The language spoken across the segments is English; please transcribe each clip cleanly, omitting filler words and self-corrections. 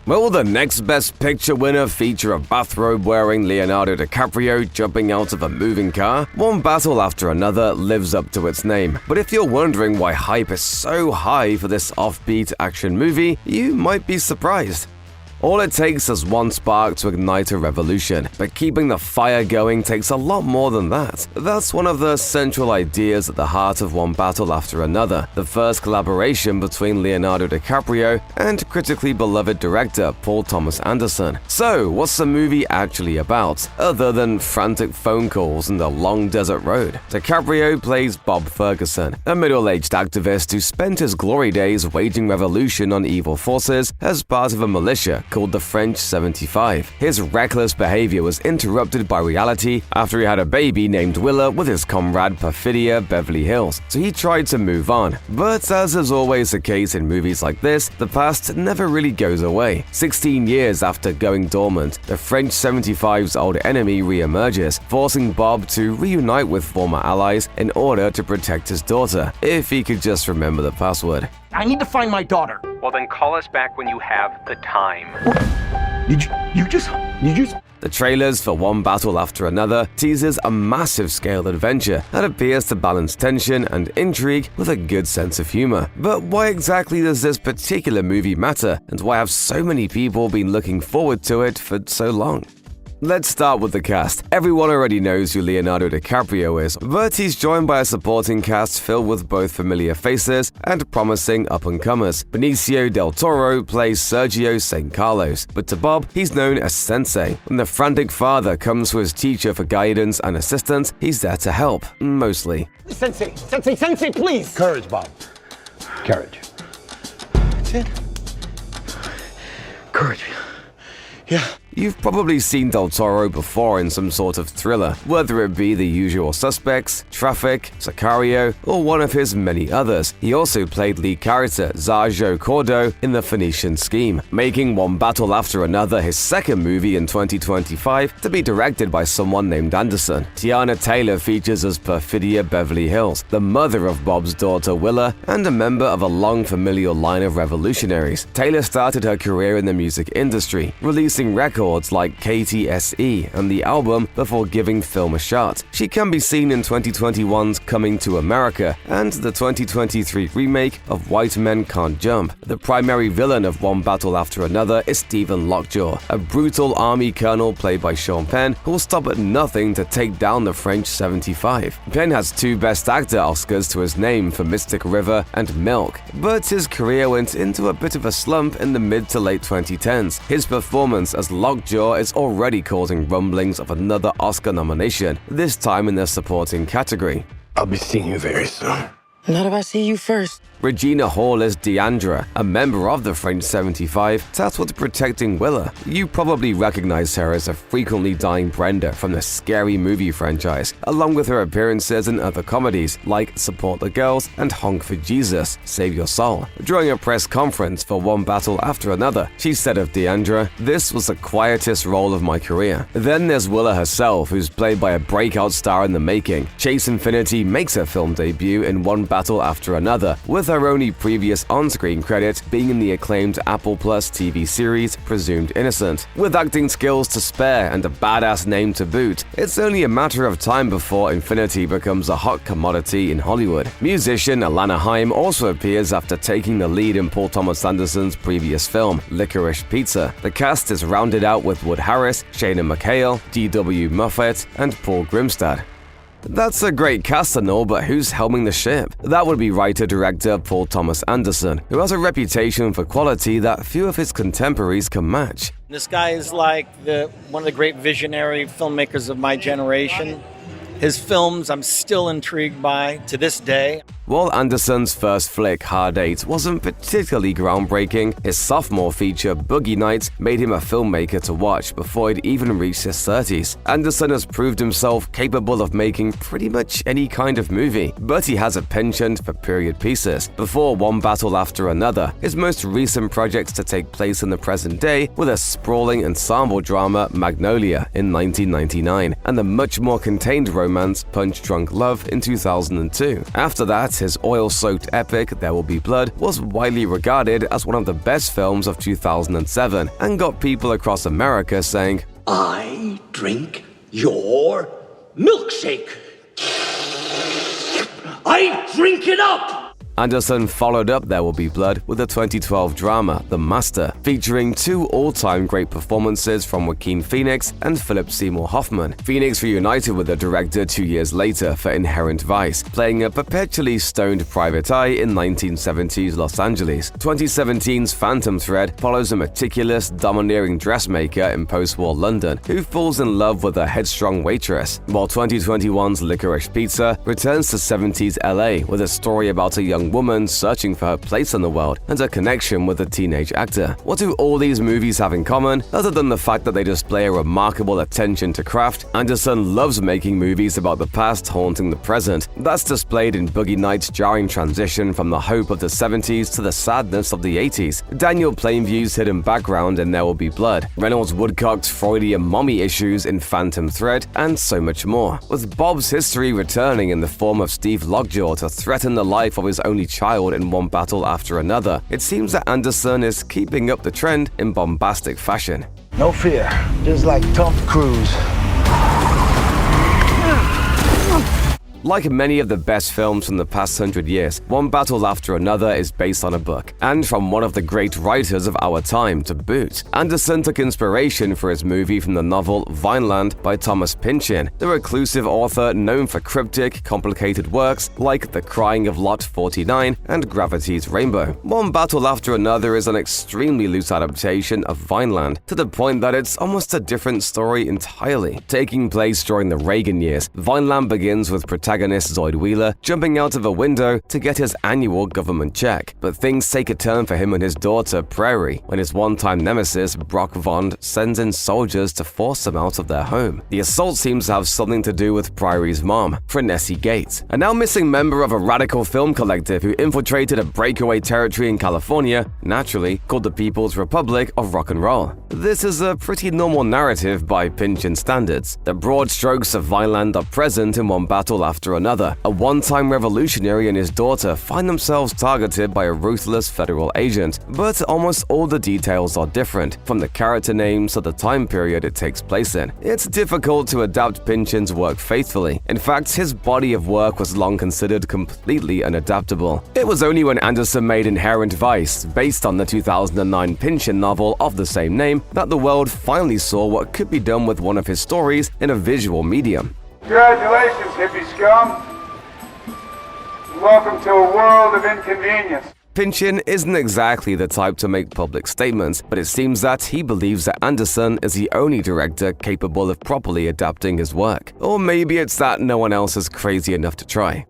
Will the next Best Picture winner feature a bathrobe-wearing Leonardo DiCaprio jumping out of a moving car? One Battle After Another lives up to its name, but if you're wondering why hype is so high for this offbeat action movie, you might be surprised. All it takes is one spark to ignite a revolution, but keeping the fire going takes a lot more than that. That's one of the central ideas at the heart of One Battle After Another, the first collaboration between Leonardo DiCaprio and critically beloved director Paul Thomas Anderson. So, what's the movie actually about, other than frantic phone calls and a long desert road? DiCaprio plays Bob Ferguson, a middle-aged activist who spent his glory days waging revolution on evil forces as part of a militia called the French 75. His reckless behavior was interrupted by reality after he had a baby named Willa with his comrade Perfidia Beverly Hills, so he tried to move on. But as is always the case in movies like this, the past never really goes away. 16 years after going dormant, the French 75's old enemy re-emerges, forcing Bob to reunite with former allies in order to protect his daughter, if he could just remember the password. I need to find my daughter. Well, then call us back when you have the time. You just... The trailers for One Battle After Another teases a massive-scale adventure that appears to balance tension and intrigue with a good sense of humor. But why exactly does this particular movie matter, and why have so many people been looking forward to it for so long? Let's start with the cast. Everyone already knows who Leonardo DiCaprio is, but he's joined by a supporting cast filled with both familiar faces and promising up-and-comers. Benicio del Toro plays Sergio St. Carlos, but to Bob, he's known as Sensei. When the frantic father comes to his teacher for guidance and assistance, he's there to help, mostly. Sensei, please. Courage, Bob. Courage. That's it. Courage. Yeah. You've probably seen Del Toro before in some sort of thriller, whether it be The Usual Suspects, Traffic, Sicario, or one of his many others. He also played lead character Zarjo Cordo in The Phoenician Scheme, making One Battle After Another his second movie in 2025 to be directed by someone named Anderson. Tiana Taylor features as Perfidia Beverly Hills, the mother of Bob's daughter Willa, and a member of a long familial line of revolutionaries. Taylor started her career in the music industry, releasing records like KTSE and the album before giving film a shot. She can be seen in 2021's Coming to America and the 2023 remake of White Men Can't Jump. The primary villain of One Battle After Another is Stephen Lockjaw, a brutal army colonel played by Sean Penn who will stop at nothing to take down the French 75. Penn has 2 Best Actor Oscars to his name for Mystic River and Milk, but his career went into a bit of a slump in the mid to late 2010s. His performance as Lockjaw is already causing rumblings of another Oscar nomination, this time in the supporting category. I'll be seeing you very soon. Not if I see you first. Regina Hall is Deandra, a member of the French 75 tasked with protecting Willa. You probably recognize her as a frequently dying Brenda from the Scary Movie franchise, along with her appearances in other comedies like Support the Girls and Honk for Jesus, Save Your Soul. During a press conference for One Battle After Another, she said of Deandra, "This was the quietest role of my career." Then there's Willa herself, who's played by a breakout star in the making. Chase Infinity makes her film debut in One Battle After Another, with her only previous on-screen credit being in the acclaimed Apple Plus TV series Presumed Innocent. With acting skills to spare and a badass name to boot, it's only a matter of time before Infinity becomes a hot commodity in Hollywood. Musician Alana Haim also appears after taking the lead in Paul Thomas Anderson's previous film, Licorice Pizza. The cast is rounded out with Wood Harris, Shana McHale, D.W. Moffat, and Paul Grimstad. That's a great cast and all, but who's helming the ship? That would be writer-director Paul Thomas Anderson, who has a reputation for quality that few of his contemporaries can match. This guy is like one of the great visionary filmmakers of my generation. His films I'm still intrigued by to this day. While Anderson's first flick, Hard Eight, wasn't particularly groundbreaking, his sophomore feature, Boogie Nights, made him a filmmaker to watch before he'd even reached his 30s. Anderson has proved himself capable of making pretty much any kind of movie, but he has a penchant for period pieces. Before One Battle After Another, his most recent projects to take place in the present day were the sprawling ensemble drama Magnolia in 1999 and the much more contained romance Punch Drunk Love in 2002. After that, his oil-soaked epic There Will Be Blood was widely regarded as one of the best films of 2007 and got people across America saying, I drink your milkshake. I drink it up! Anderson followed up There Will Be Blood with the 2012 drama The Master, featuring two all-time great performances from Joaquin Phoenix and Philip Seymour Hoffman. Phoenix reunited with the director 2 years later for Inherent Vice, playing a perpetually stoned private eye in 1970s Los Angeles. 2017's Phantom Thread follows a meticulous, domineering dressmaker in post-war London who falls in love with a headstrong waitress, while 2021's Licorice Pizza returns to 70s LA with a story about a young woman searching for her place in the world and a connection with a teenage actor. What do all these movies have in common, other than the fact that they display a remarkable attention to craft? Anderson loves making movies about the past haunting the present. That's displayed in Boogie Nights' jarring transition from the hope of the 70s to the sadness of the 80s, Daniel Plainview's hidden background in There Will Be Blood, Reynolds Woodcock's Freudian mommy issues in Phantom Thread, and so much more. With Bob's history returning in the form of Steve Lockjaw to threaten the life of his only child in one battle after another, it seems that Anderson is keeping up the trend in bombastic fashion. No fear, just like Tom Cruise. Like many of the best films from the past 100 years, One Battle After Another is based on a book, and from one of the great writers of our time to boot. Anderson took inspiration for his movie from the novel Vineland by Thomas Pynchon, the reclusive author known for cryptic, complicated works like The Crying of Lot 49 and Gravity's Rainbow. One Battle After Another is an extremely loose adaptation of Vineland, to the point that it's almost a different story entirely. Taking place during the Reagan years, Vineland begins with protagonist Zoid Wheeler jumping out of a window to get his annual government check. But things take a turn for him and his daughter, Prairie, when his one-time nemesis, Brock Vond, sends in soldiers to force them out of their home. The assault seems to have something to do with Prairie's mom, Frenessy Gates, a now missing member of a radical film collective who infiltrated a breakaway territory in California, naturally called the People's Republic of Rock and Roll. This is a pretty normal narrative by Pynchon standards. The broad strokes of Vineland are present in One Battle After Another. A one-time revolutionary and his daughter find themselves targeted by a ruthless federal agent, but almost all the details are different, from the character names to the time period it takes place in. It's difficult to adapt Pynchon's work faithfully. In fact, his body of work was long considered completely unadaptable. It was only when Anderson made Inherent Vice, based on the 2009 Pynchon novel of the same name, that the world finally saw what could be done with one of his stories in a visual medium. Congratulations, hippie scum. Welcome to a world of inconvenience. Pynchon isn't exactly the type to make public statements, but it seems that he believes that Anderson is the only director capable of properly adapting his work. Or maybe it's that no one else is crazy enough to try.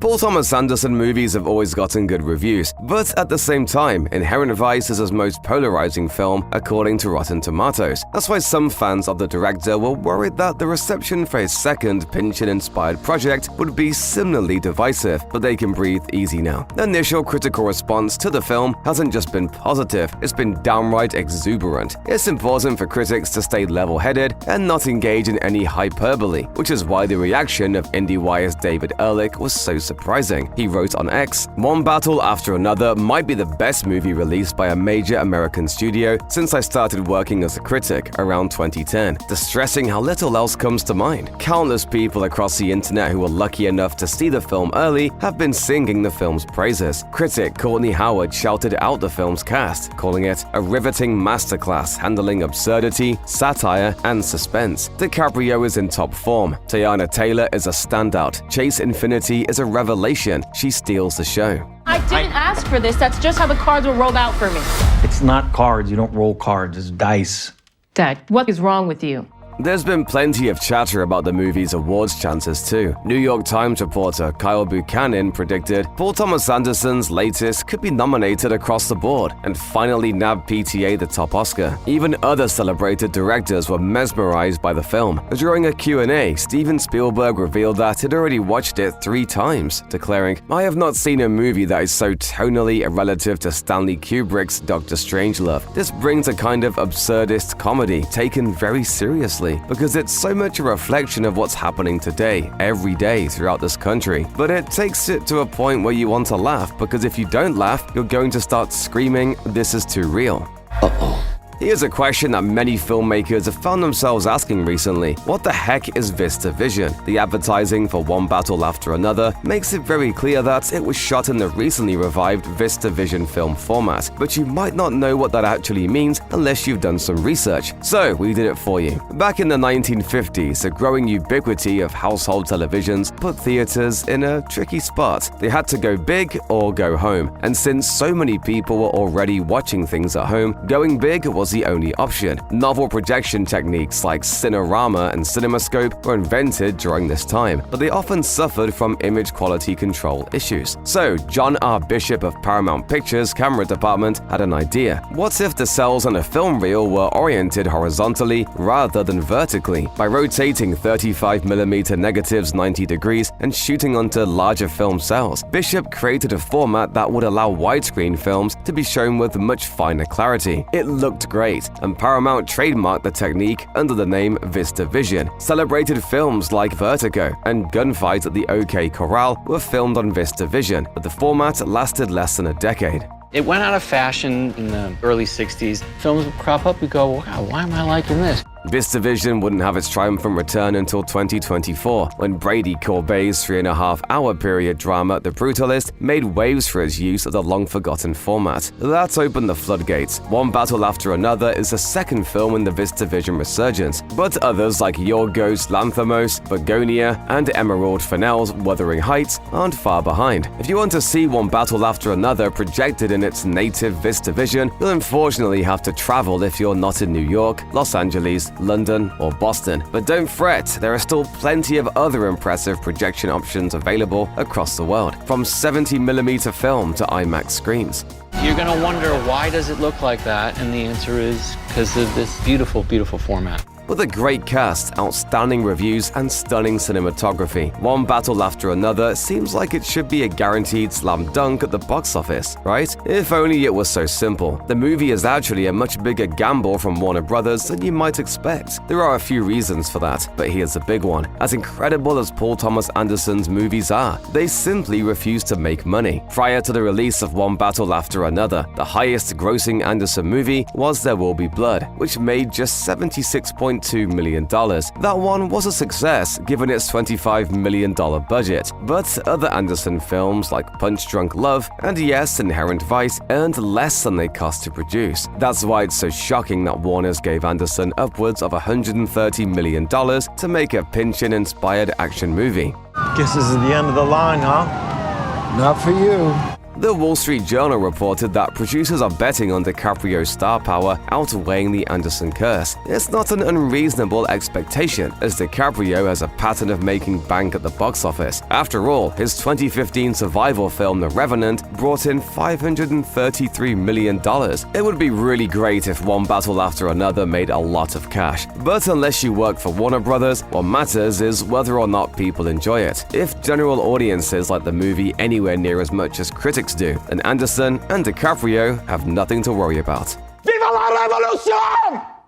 Paul Thomas Anderson movies have always gotten good reviews, but at the same time, Inherent Vice is his most polarizing film according to Rotten Tomatoes. That's why some fans of the director were worried that the reception for his second Pynchon-inspired project would be similarly divisive, but they can breathe easy now. The initial critical response to the film hasn't just been positive, it's been downright exuberant. It's important for critics to stay level-headed and not engage in any hyperbole, which is why the reaction of IndieWire's David Ehrlich was so surprising. He wrote on X, "One Battle After Another might be the best movie released by a major American studio since I started working as a critic around 2010, distressing how little else comes to mind. Countless people across the internet who were lucky enough to see the film early have been singing the film's praises. Critic Courtney Howard shouted out the film's cast, calling it a riveting masterclass handling absurdity, satire, and suspense. DiCaprio is in top form. Teyana Taylor is a standout. Chase Infinity is a revelation. She steals the show. I didn't ask for this. That's just how the cards were rolled out for me. It's not cards. You don't roll cards. It's dice. Dad, what is wrong with you? There's been plenty of chatter about the movie's awards chances too. New York Times reporter Kyle Buchanan predicted Paul Thomas Anderson's latest could be nominated across the board and finally nab PTA the top Oscar. Even other celebrated directors were mesmerized by the film. During a Q&A, Steven Spielberg revealed that he'd already watched it 3 times, declaring, "I have not seen a movie that is so tonally relative to Stanley Kubrick's Dr. Strangelove. This brings a kind of absurdist comedy taken very seriously. honestly, because it's so much a reflection of what's happening today, every day throughout this country. But it takes it to a point where you want to laugh, because if you don't laugh, you're going to start screaming, "This is too real." Here's a question that many filmmakers have found themselves asking recently. What the heck is VistaVision? The advertising for One Battle After Another makes it very clear that it was shot in the recently revived VistaVision film format, but you might not know what that actually means unless you've done some research. So we did it for you. Back in the 1950s, the growing ubiquity of household televisions put theaters in a tricky spot. They had to go big or go home, and since so many people were already watching things at home, going big was the only option. Novel projection techniques like Cinerama and CinemaScope were invented during this time, but they often suffered from image quality control issues. So John R. Bishop of Paramount Pictures' camera department had an idea. What if the cells on a film reel were oriented horizontally rather than vertically? By rotating 35mm negatives 90 degrees and shooting onto larger film cells, Bishop created a format that would allow widescreen films to be shown with much finer clarity. It looked great, and Paramount trademarked the technique under the name VistaVision. Celebrated films like Vertigo and Gunfight at the OK Corral were filmed on VistaVision, but the format lasted less than a decade. It went out of fashion in the early 60s. Films would crop up, we go, wow, why am I liking this? VistaVision wouldn't have its triumphant return until 2024, when Brady Corbet's 3.5-hour period drama The Brutalist made waves for its use of the long-forgotten format. That opened the floodgates. One Battle After Another is the second film in the VistaVision resurgence, but others like Yorgos Lanthimos, Begonia, and Emerald Fennell's Wuthering Heights aren't far behind. If you want to see One Battle After Another projected in its native VistaVision, you'll unfortunately have to travel if you're not in New York, Los Angeles, London, or Boston. But don't fret, there are still plenty of other impressive projection options available across the world, from 70mm film to IMAX screens. You're going to wonder, why does it look like that? And the answer is because of this beautiful, beautiful format. With a great cast, outstanding reviews, and stunning cinematography, One Battle After Another seems like it should be a guaranteed slam dunk at the box office, right? If only it was so simple. The movie is actually a much bigger gamble from Warner Brothers than you might expect. There are a few reasons for that, but here's a big one. As incredible as Paul Thomas Anderson's movies are, they simply refuse to make money. Prior to the release of One Battle After Another, the highest grossing Anderson movie was There Will Be Blood, which made just $76.2 million. That one was a success given its $25 million budget, but other Anderson films like Punch Drunk Love and yes, Inherent Vice earned less than they cost to produce. That's why it's so shocking that Warner's gave Anderson upwards of $130 million to make a Pynchon-inspired action movie. Guess this is the end of the line, huh? Not for you. The Wall Street Journal reported that producers are betting on DiCaprio's star power outweighing the Anderson curse. It's not an unreasonable expectation, as DiCaprio has a pattern of making bank at the box office. After all, his 2015 survival film The Revenant brought in $533 million. It would be really great if One Battle After Another made a lot of cash. But unless you work for Warner Brothers, what matters is whether or not people enjoy it. If general audiences like the movie anywhere near as much as critics do, then Anderson and DiCaprio have nothing to worry about. Viva la revolution!